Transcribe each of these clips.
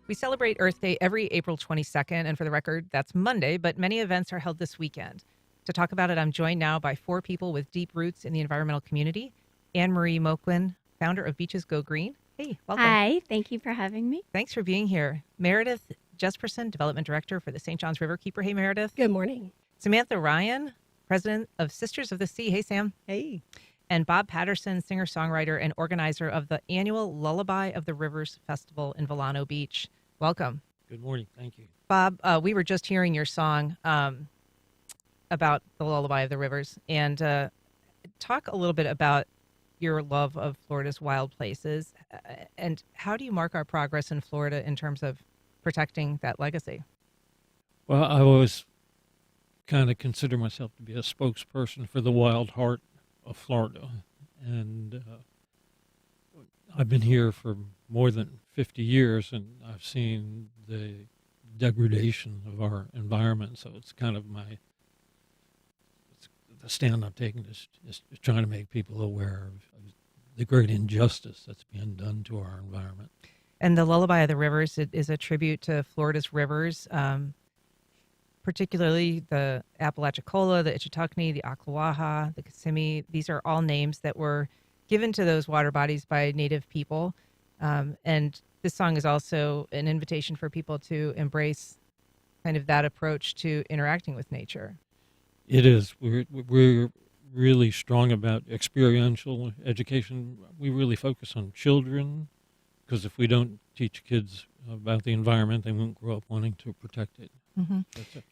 We celebrate Earth Day every April 22nd, and for the record, that's Monday, but many events are held this weekend. To talk about it, I'm joined now by four people with deep roots in the environmental community. Anne-Marie Moquin, founder of Beaches Go Green. Hey, welcome. Hi, thank you for having me. Thanks for being here. Meredith Jespersen, development director for the St. John's Riverkeeper. Hey, Meredith. Good morning. Samantha Ryan, president of Sisters of the Sea. Hey, Sam. Hey. And Bob Patterson, singer-songwriter and organizer of the annual Lullaby of the Rivers Festival in Vilano Beach. Welcome. Good morning. Thank you. Bob, we were just hearing your song about the Lullaby of the Rivers, and talk a little bit about your love of Florida's wild places, and how do you mark our progress in Florida in terms of protecting that legacy? Well, I always kind of consider myself to be a spokesperson for the wild heart of Florida, and I've been here for more than 50 years, and I've seen the degradation of our environment. So it's kind of the stand I'm taking is trying to make people aware of the great injustice that's being done to our environment. And the Lullaby of the Rivers, it is a tribute to Florida's rivers, particularly the Apalachicola, the Ichetucknee, the Ocklawaha, the Kissimmee. These are all names that were given to those water bodies by Native people. And this song is also an invitation for people to embrace kind of that approach to interacting with nature. It is. We're really strong about experiential education. We really focus on children, because if we don't teach kids about the environment, they won't grow up wanting to protect it. Mm-hmm. That's it.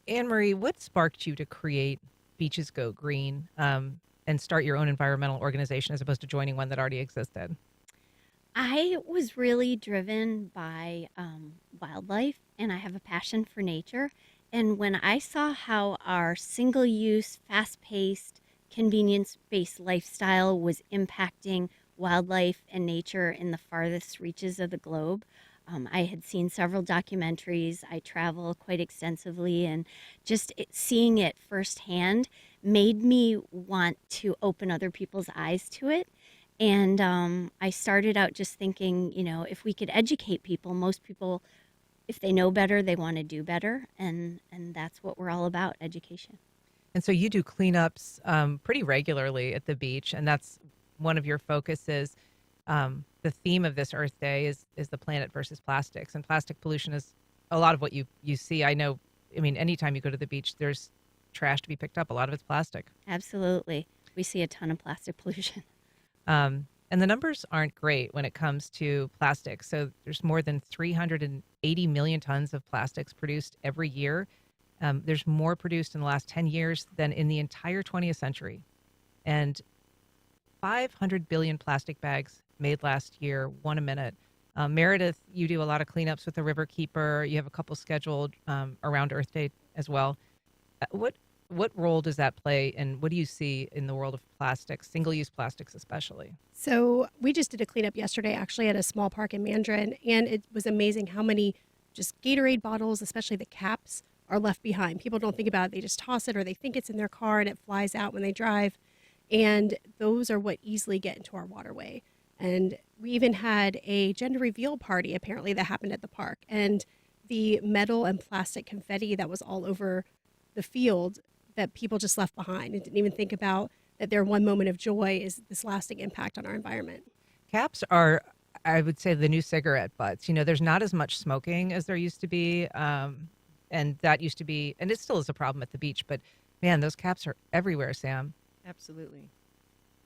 Anne-Marie, what sparked you to create Beaches Go Green and start your own environmental organization as opposed to joining one that already existed? I was really driven by wildlife, and I have a passion for nature. And when I saw how our single-use, fast-paced, convenience-based lifestyle was impacting wildlife and nature in the farthest reaches of the globe, I had seen several documentaries. I travel quite extensively, and just seeing it firsthand made me want to open other people's eyes to it. And I started out just thinking, if we could educate people, most people, if they know better, they want to do better. And that's what we're all about, education. And so you do cleanups pretty regularly at the beach, and that's one of your focuses. The theme of this Earth Day is the planet versus plastics, and plastic pollution is a lot of what you see. I mean, anytime you go to the beach, there's trash to be picked up. A lot of it's plastic. Absolutely. We see a ton of plastic pollution. And the numbers aren't great when it comes to plastic. So there's more than 380 million tons of plastics produced every year. There's more produced in the last 10 years than in the entire 20th century. And 500 billion plastic bags made last year, one a minute. Meredith, you do a lot of cleanups with the Riverkeeper. You have a couple scheduled around Earth Day as well. What role does that play, and what do you see in the world of plastics, single-use plastics especially? So we just did a cleanup yesterday, actually, at a small park in Mandarin, and it was amazing how many just Gatorade bottles, especially the caps, are left behind. People don't think about it. They just toss it, or they think it's in their car and it flies out when they drive. And those are what easily get into our waterway. And we even had a gender reveal party, apparently, that happened at the park. And the metal and plastic confetti that was all over the field that people just left behind and didn't even think about that their one moment of joy is this lasting impact on our environment. Caps are, I would say, the new cigarette butts. There's not as much smoking as there used to be. And that used to be, and it still is a problem at the beach, but man, those caps are everywhere, Sam. Absolutely.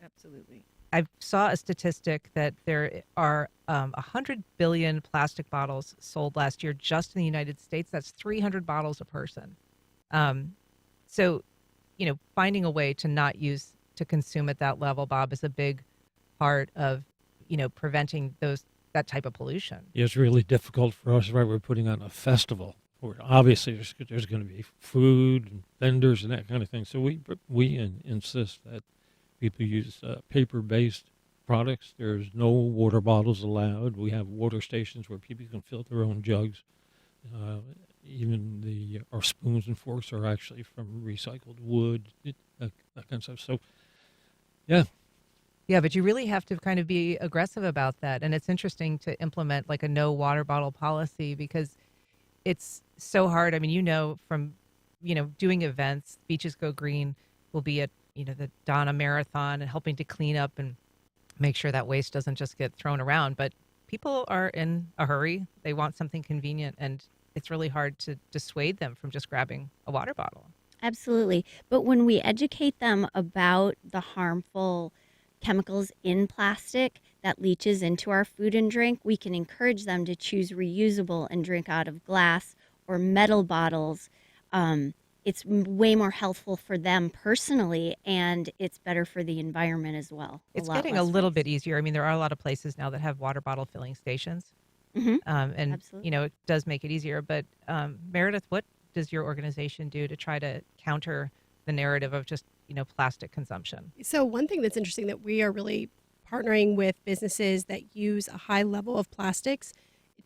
Absolutely. I saw a statistic that there are 100 billion plastic bottles sold last year just in the United States. That's 300 bottles a person. So, finding a way to not to consume at that level, Bob, is a big part of, preventing that type of pollution. It's really difficult for us, right? We're putting on a festival where obviously there's going to be food and vendors and that kind of thing. So we insist that people use paper-based products. There's no water bottles allowed. We have water stations where people can fill their own jugs. Even our spoons and forks are actually from recycled wood, that kind of stuff. So, yeah. Yeah, but you really have to kind of be aggressive about that. And it's interesting to implement like a no water bottle policy because it's so hard. I mean, from, doing events, Beaches Go Green will be at, the Donna Marathon and helping to clean up and make sure that waste doesn't just get thrown around. But people are in a hurry. They want something convenient, and it's really hard to dissuade them from just grabbing a water bottle. Absolutely. But when we educate them about the harmful chemicals in plastic that leaches into our food and drink, we can encourage them to choose reusable and drink out of glass or metal bottles. It's way more helpful for them personally, and it's better for the environment as well. It's lot getting a less little waste. bit easier. I mean, there are a lot of places now that have water bottle filling stations, Hmm. and Absolutely. it does make it easier. But Meredith, what does your organization do to try to counter the narrative of just plastic consumption? So one thing that's interesting that we are really partnering with businesses that use a high level of plastics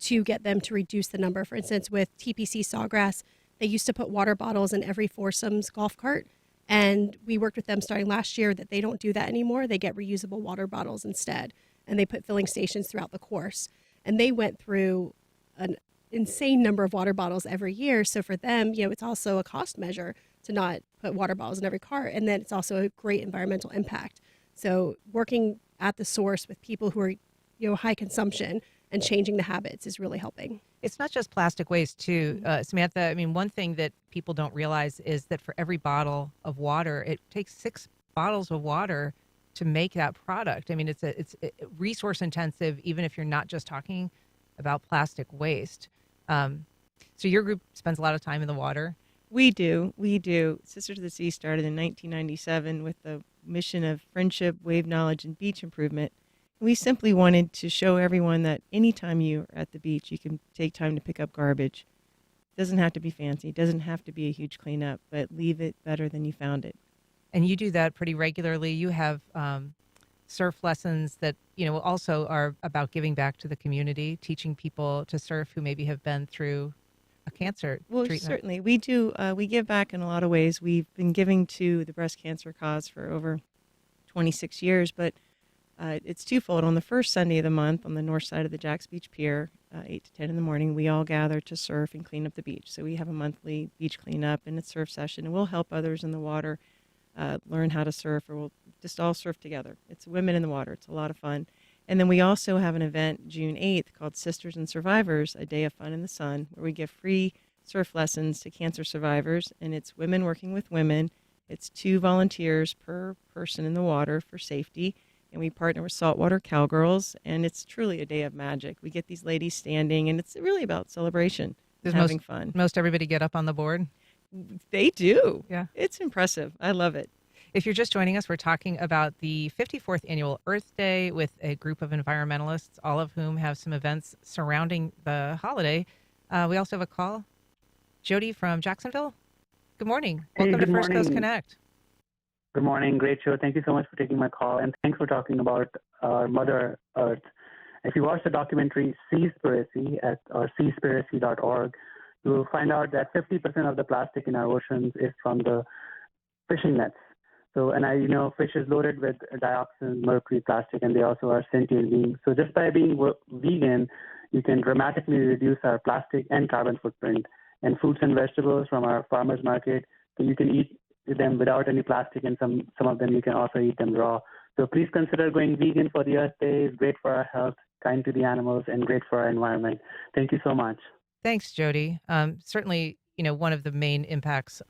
to get them to reduce the number. For instance, with TPC Sawgrass, they used to put water bottles in every foursomes golf cart. And we worked with them starting last year that they don't do that anymore. They get reusable water bottles instead. And they put filling stations throughout the course. And they went through an insane number of water bottles every year. So for them, it's also a cost measure to not put water bottles in every cart. And then it's also a great environmental impact. So working at the source with people who are, high consumption and changing the habits is really helping. It's not just plastic waste, too, Samantha. I mean, one thing that people don't realize is that for every bottle of water, it takes 6 bottles of water to make that product. I mean, it's resource intensive, even if you're not just talking about plastic waste. So your group spends a lot of time in the water. We do. We do. Sisters of the Sea started in 1997 with the mission of friendship, wave knowledge, and beach improvement. We simply wanted to show everyone that anytime you're at the beach, you can take time to pick up garbage. It doesn't have to be fancy. It doesn't have to be a huge cleanup, but leave it better than you found it. And you do that pretty regularly. You have surf lessons that, also are about giving back to the community, teaching people to surf who maybe have been through a cancer Well, treatment. certainly. We do. We give back in a lot of ways. We've been giving to the breast cancer cause for over 26 years, but it's twofold. On the first Sunday of the month on the north side of the Jacks Beach Pier, 8 to 10 in the morning, we all gather to surf and clean up the beach. So we have a monthly beach cleanup and a surf session, and we'll help others in the water learn how to surf, or we'll just all surf together. It's women in the water. It's a lot of fun. And then we also have an event June 8th called Sisters and Survivors, a day of fun in the sun, where we give free surf lessons to cancer survivors, and it's women working with women. It's 2 volunteers per person in the water for safety, and we partner with Saltwater Cowgirls, and it's truly a day of magic. We get these ladies standing, and it's really about celebration and Does having fun. most everybody get up on the board? They do. Yeah. It's impressive. I love it. If you're just joining us, we're talking about the 54th Annual Earth Day with a group of environmentalists, all of whom have some events surrounding the holiday. We also have a call. Jody from Jacksonville. Good morning. Hey, Welcome to good First Coast morning. Connect. Good morning. Great show. Thank you so much for taking my call, and thanks for talking about our Mother Earth. If you watch the documentary Seaspiracy at seaspiracy.org, you will find out that 50% of the plastic in our oceans is from the fishing nets. So, and fish is loaded with dioxin, mercury, plastic, and they also are sentient beings. So just by being vegan, you can dramatically reduce our plastic and carbon footprint. And fruits and vegetables from our farmers market, so you can eat them without any plastic, and some of them you can also eat them raw. So please consider going vegan for the Earth Day. It's great for our health, kind to the animals, and great for our environment. Thank you so much. Thanks, Jody. Certainly, one of the main impacts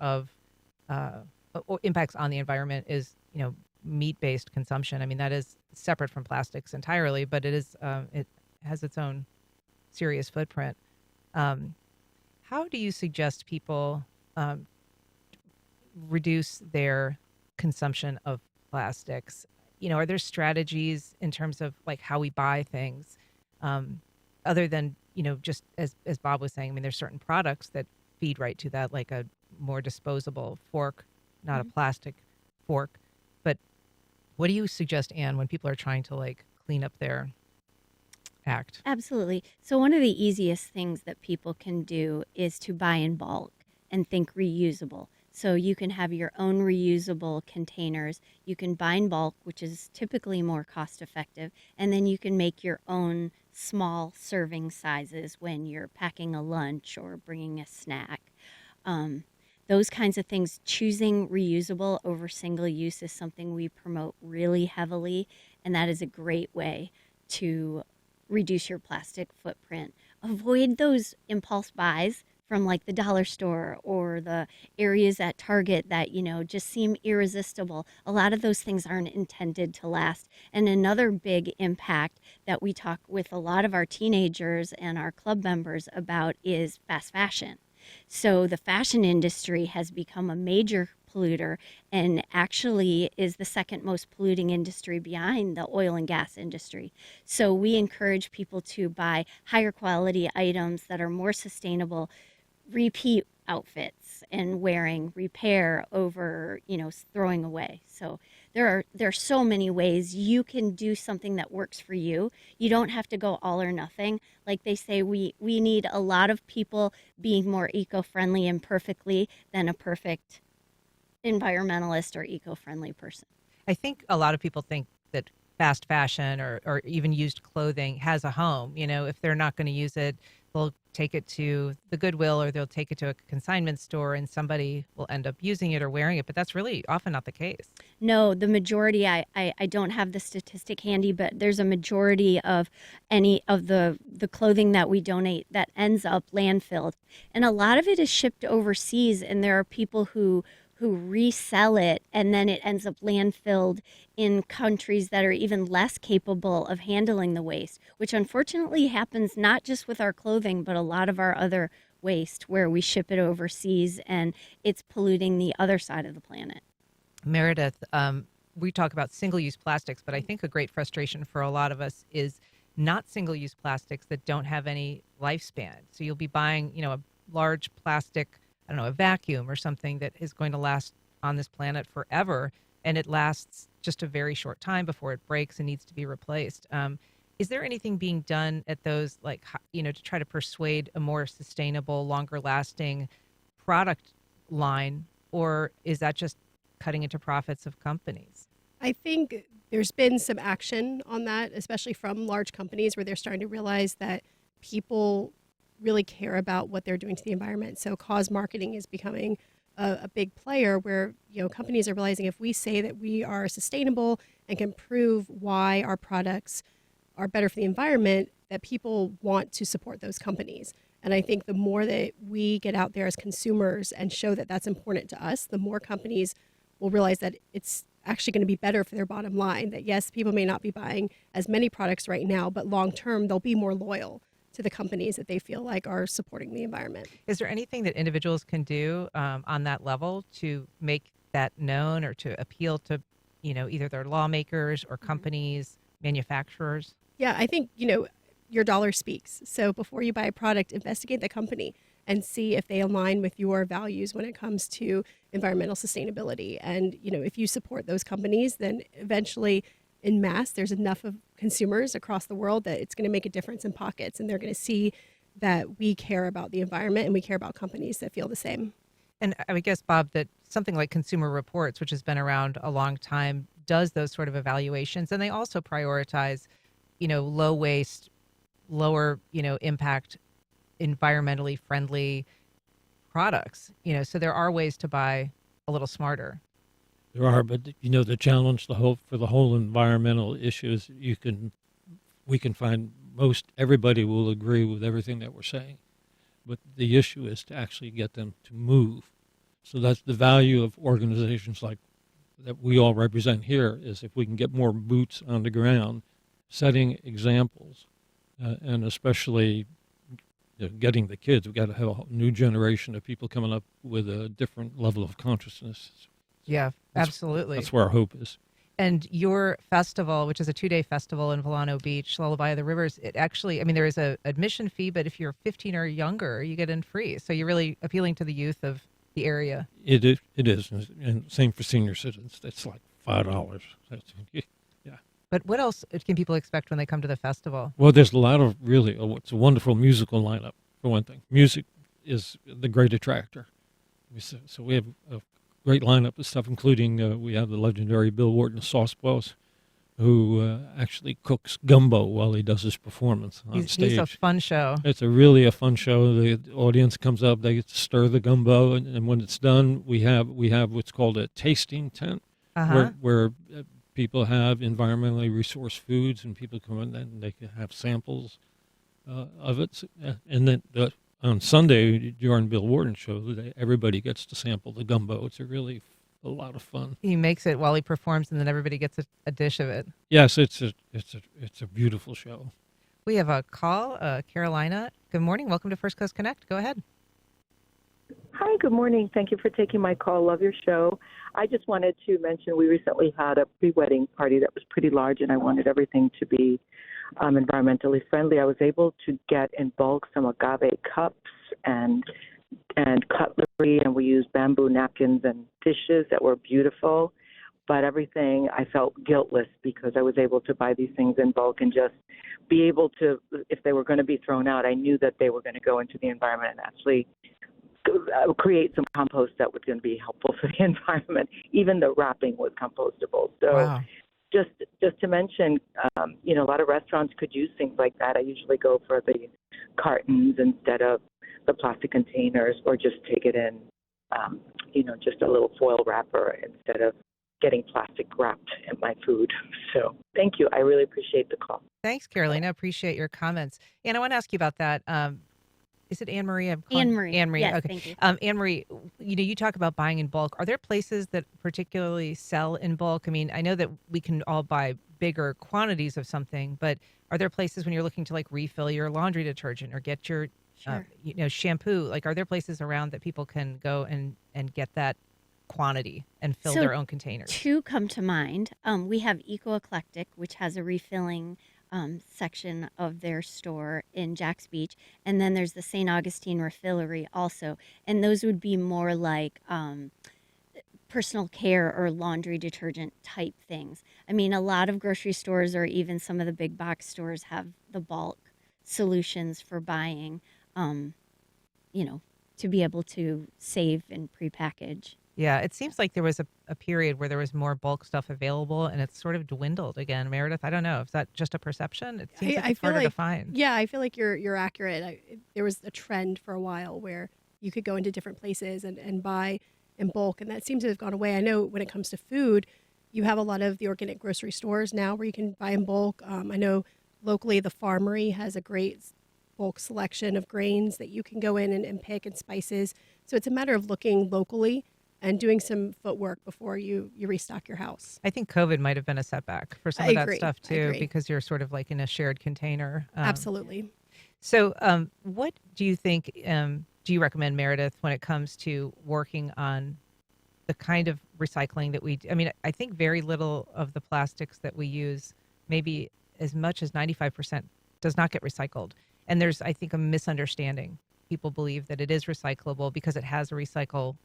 impacts on the environment is, meat-based consumption. I mean, that is separate from plastics entirely, but it has its own serious footprint. How do you suggest people reduce their consumption of plastics? Are there strategies in terms of like how we buy things, other than just as Bob was saying? I mean, there's certain products that feed right to that, like a more disposable fork, not a plastic fork. But what do you suggest, Anne, when people are trying to like clean up their act? Absolutely. So one of the easiest things that people can do is to buy in bulk and think reusable. So you can have your own reusable containers. You can buy in bulk, which is typically more cost effective, and then you can make your own small serving sizes when you're packing a lunch or bringing a snack. Um, those kinds of things, choosing reusable over single use is something we promote really heavily, and that is a great way to reduce your plastic footprint. Avoid those impulse buys from like the dollar store or the areas at Target that, just seem irresistible. A lot of those things aren't intended to last. And another big impact that we talk with a lot of our teenagers and our club members about is fast fashion. So the fashion industry has become a major polluter and actually is the second most polluting industry behind the oil and gas industry. So we encourage people to buy higher quality items that are more sustainable, repeat outfits and wearing, repair over, throwing away. So there are so many ways you can do something that works for you. You don't have to go all or nothing. Like they say, we need a lot of people being more eco-friendly and perfectly than a perfect environmentalist or eco-friendly person. I think a lot of people think that fast fashion or even used clothing has a home. If they're not going to use it, they'll take it to the Goodwill or they'll take it to a consignment store and somebody will end up using it or wearing it. But that's really often not the case. No, the majority, I don't have the statistic handy, but there's a majority of any of the clothing that we donate that ends up landfilled. And a lot of it is shipped overseas, and there are people who resell it, and then it ends up landfilled in countries that are even less capable of handling the waste, which unfortunately happens not just with our clothing, but a lot of our other waste where we ship it overseas and it's polluting the other side of the planet. Meredith, we talk about single-use plastics, but I think a great frustration for a lot of us is not single-use plastics that don't have any lifespan. So you'll be buying, a large plastic, a vacuum or something that is going to last on this planet forever, and it lasts just a very short time before it breaks and needs to be replaced. Is there anything being done at those, to try to persuade a more sustainable, longer-lasting product line, or is that just cutting into profits of companies? I think there's been some action on that, especially from large companies where they're starting to realize that people really care about what they're doing to the environment. So cause marketing is becoming a big player where, companies are realizing if we say that we are sustainable and can prove why our products are better for the environment, that people want to support those companies. And I think the more that we get out there as consumers and show that that's important to us, the more companies will realize that it's actually going to be better for their bottom line. That yes, people may not be buying as many products right now, but long term, they'll be more loyal to the companies that they feel like are supporting the environment. Is there anything that individuals can do on that level to make that known or to appeal to, either their lawmakers or companies, manufacturers? Yeah, I think, your dollar speaks. So before you buy a product, investigate the company and see if they align with your values when it comes to environmental sustainability. And, if you support those companies, then eventually in mass, there's enough of consumers across the world that it's going to make a difference in pockets. And they're going to see that we care about the environment and we care about companies that feel the same. And I would guess, Bob, that something like Consumer Reports, which has been around a long time, does those sort of evaluations. And they also prioritize, low waste, lower, impact, environmentally friendly products. So there are ways to buy a little smarter. There are, but the challenge, for the whole environmental issues, we can find most everybody will agree with everything that we're saying, but the issue is to actually get them to move. So that's the value of organizations like that we all represent here, is if we can get more boots on the ground, setting examples, and especially getting the kids. We've got to have a new generation of people coming up with a different level of consciousness. Yeah, absolutely. That's where our hope is. And your festival, which is a 2-day festival in Vilano Beach, Lullaby of the Rivers, it actually, there is a admission fee, but if you're 15 or younger, you get in free. So you're really appealing to the youth of the area. It is, and same for senior citizens. It's like $5. Yeah. But what else can people expect when they come to the festival? Well, there's a lot of it's a wonderful musical lineup, for one thing. Music is the great attractor. So we have a great lineup of stuff, including we have the legendary Bill Wharton Sauce Boss, who actually cooks gumbo while he does his performance on stage. He's a fun show. It's really a fun show. The audience comes up, they get to stir the gumbo, and when it's done, we have what's called a tasting tent, Uh-huh. where people have environmentally resourced foods, and people come in and they can have samples of it. And then on Sunday during Bill Wharton's show, everybody gets to sample the gumbo. It's a lot of fun. He makes it while he performs, and then everybody gets a dish of it. Yes, it's a beautiful show. We have a call, Carolina. Good morning. Welcome to First Coast Connect. Go ahead. Hi, good morning. Thank you for taking my call. Love your show. I just wanted to mention we recently had a pre-wedding party that was pretty large, and I wanted everything to be environmentally friendly. I was able to get in bulk some agave cups and cutlery, and we used bamboo napkins and dishes that were beautiful. But everything, I felt guiltless because I was able to buy these things in bulk and just be able to, if they were going to be thrown out, I knew that they were going to go into the environment and actually create some compost that was going to be helpful for the environment. Even the wrapping was compostable. So Wow. just to mention, a lot of restaurants could use things like that. I usually go for the cartons instead of the plastic containers, or just take it in, just a little foil wrapper instead of getting plastic wrapped in my food. So thank you. I really appreciate the call. Thanks, Carolina. Appreciate your comments. And I want to ask you about that. Is it Anne Marie? Anne Marie. Anne Marie. Yes, Okay. thank you. Anne Marie, you talk about buying in bulk. Are there places that particularly sell in bulk? I mean, I know that we can all buy bigger quantities of something, but are there places when you're looking to like refill your laundry detergent or get your Sure. shampoo? Like, are there places around that people can go and get that quantity and fill So their own containers? Two come to mind. We have Eco Eclectic, which has a refilling section of their store in Jax Beach. And then there's the St. Augustine Refillery also. And those would be more like personal care or laundry detergent type things. I mean, a lot of grocery stores or even some of the big box stores have the bulk solutions for buying, to be able to save and prepackage. Yeah, it seems like there was a period where there was more bulk stuff available, and it's sort of dwindled again. Meredith, I don't know. Is that just a perception? It seems like it's feel harder to like, find. yeah, I feel like you're accurate. There was a trend for a while where you could go into different places and buy in bulk, and that seems to have gone away. I know when it comes to food, you have a lot of the organic grocery stores now where you can buy in bulk. I know locally the Farmery has a great bulk selection of grains that you can go in and pick, and spices. So it's a matter of looking locally and doing some footwork before you restock your house. I think COVID might have been a setback for some I of that agree. stuff I too, agree. because you're sort of like in a shared container. Absolutely. So, what do you think? Do you recommend, Meredith, when it comes to working on the kind of recycling that we do? I mean, I think very little of the plastics that we use, maybe as much as 95%, does not get recycled. And there's, I think, a misunderstanding. People believe that it is recyclable because it has a recycle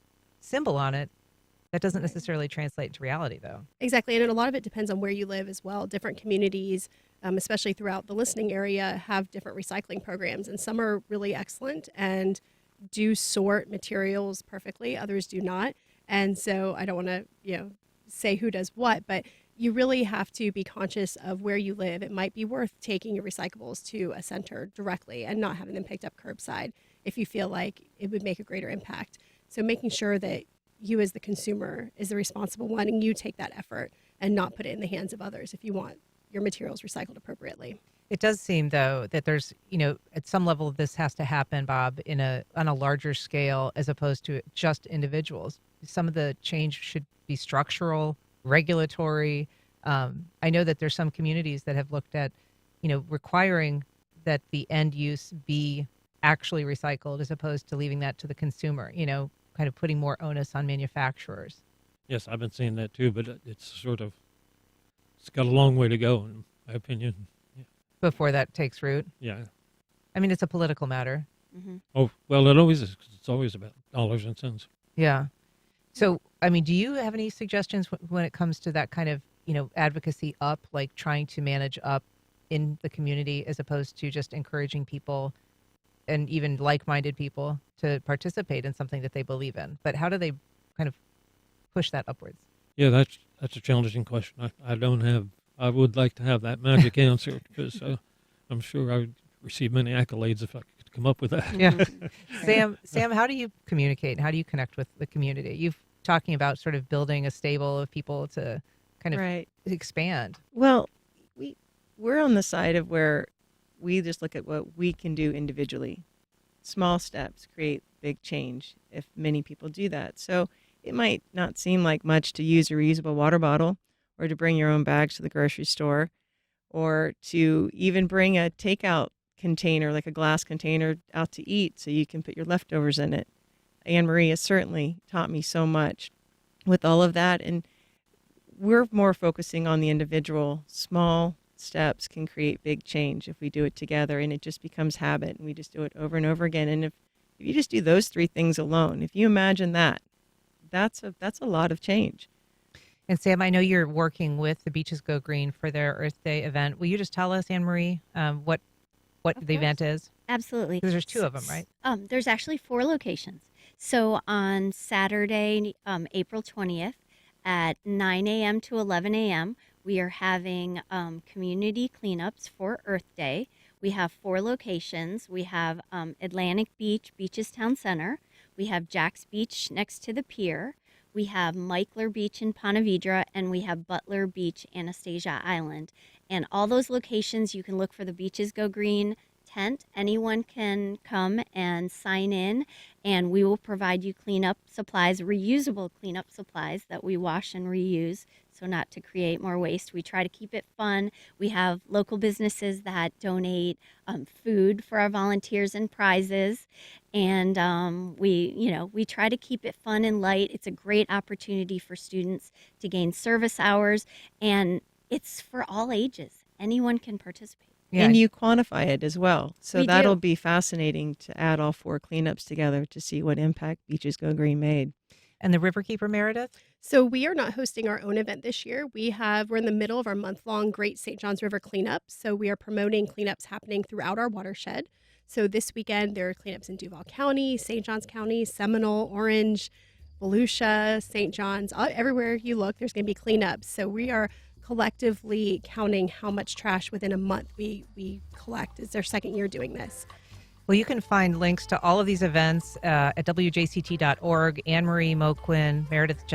symbol on it. That doesn't necessarily translate into reality, though. Exactly. And a lot of it depends on where you live as well. Different communities, especially throughout the listening area, have different recycling programs. And some are really excellent and do sort materials perfectly. Others do not. And so I don't want to, say who does what, but you really have to be conscious of where you live. It might be worth taking your recyclables to a center directly and not having them picked up curbside if you feel like it would make a greater impact. So making sure that you as the consumer is the responsible one and you take that effort and not put it in the hands of others if you want your materials recycled appropriately. It does seem, though, that there's, at some level this has to happen, Bob, on a larger scale as opposed to just individuals. Some of the change should be structural, regulatory. I know that there's some communities that have looked at, requiring that the end use be actually recycled as opposed to leaving that to the consumer, kind of putting more onus on manufacturers. Yes, I've been seeing that too, but it's got a long way to go, in my opinion. Before that takes root. Yeah. I mean, it's a political matter. Mm-hmm. Oh, well, it always is, 'cause it's always about dollars and cents. Yeah. So, I mean, do you have any suggestions when it comes to that kind of, advocacy up, like trying to manage up in the community as opposed to just encouraging people and even like-minded people to participate in something that they believe in. But how do they kind of push that upwards? Yeah, that's a challenging question. I don't have. I would like to have that magic answer because I'm sure I would receive many accolades if I could come up with that. Yeah. Sam, how do you communicate? How do you connect with the community? You've talking about sort of building a stable of people to kind of Right. expand. Well, we're on the side of where we just look at what we can do individually. Small steps create big change if many people do that. So it might not seem like much to use a reusable water bottle or to bring your own bags to the grocery store or to even bring a takeout container, like a glass container, out to eat so you can put your leftovers in it. Anne Marie has certainly taught me so much with all of that. And we're more focusing on the individual. Small steps can create big change if we do it together, and it just becomes habit, and we just do it over and over again. And if you just do those three things alone, if you imagine that, that's a lot of change. And Sam, I know you're working with the Beaches Go Green for their Earth Day event. Will you just tell us, Anne Marie, what Of the course. event is? Absolutely. Because there's two of them, right? There's actually 4 locations. So on Saturday, April 20th at 9 a.m. to 11 a.m., we are having community cleanups for Earth Day. We have 4 locations. We have Atlantic Beach, Beaches Town Center. We have Jack's Beach next to the pier. We have Michler Beach in Ponte Vedra, and we have Butler Beach, Anastasia Island. And all those locations, you can look for the Beaches Go Green tent. Anyone can come and sign in, and we will provide you cleanup supplies, reusable cleanup supplies that we wash and reuse, so not to create more waste. We try to keep it fun. We have local businesses that donate food for our volunteers and prizes, and we try to keep it fun and light. It's a great opportunity for students to gain service hours, and it's for all ages. Anyone can participate. Yeah. And you quantify it as well. So We do. that'll be fascinating to add all 4 cleanups together to see what impact Beaches Go Green made. And the Riverkeeper, Meredith? So we are not hosting our own event this year. We're in the middle of our month-long Great St. Johns River cleanup. So we are promoting cleanups happening throughout our watershed. So this weekend there are cleanups in Duval County, St. Johns County, Seminole, Orange, Volusia, St. Johns. Everywhere you look, there's going to be cleanups. So we are collectively counting how much trash within a month we collect. It's our second year doing this. Well, you can find links to all of these events at wjct.org. Anne Marie, Moquin, Meredith,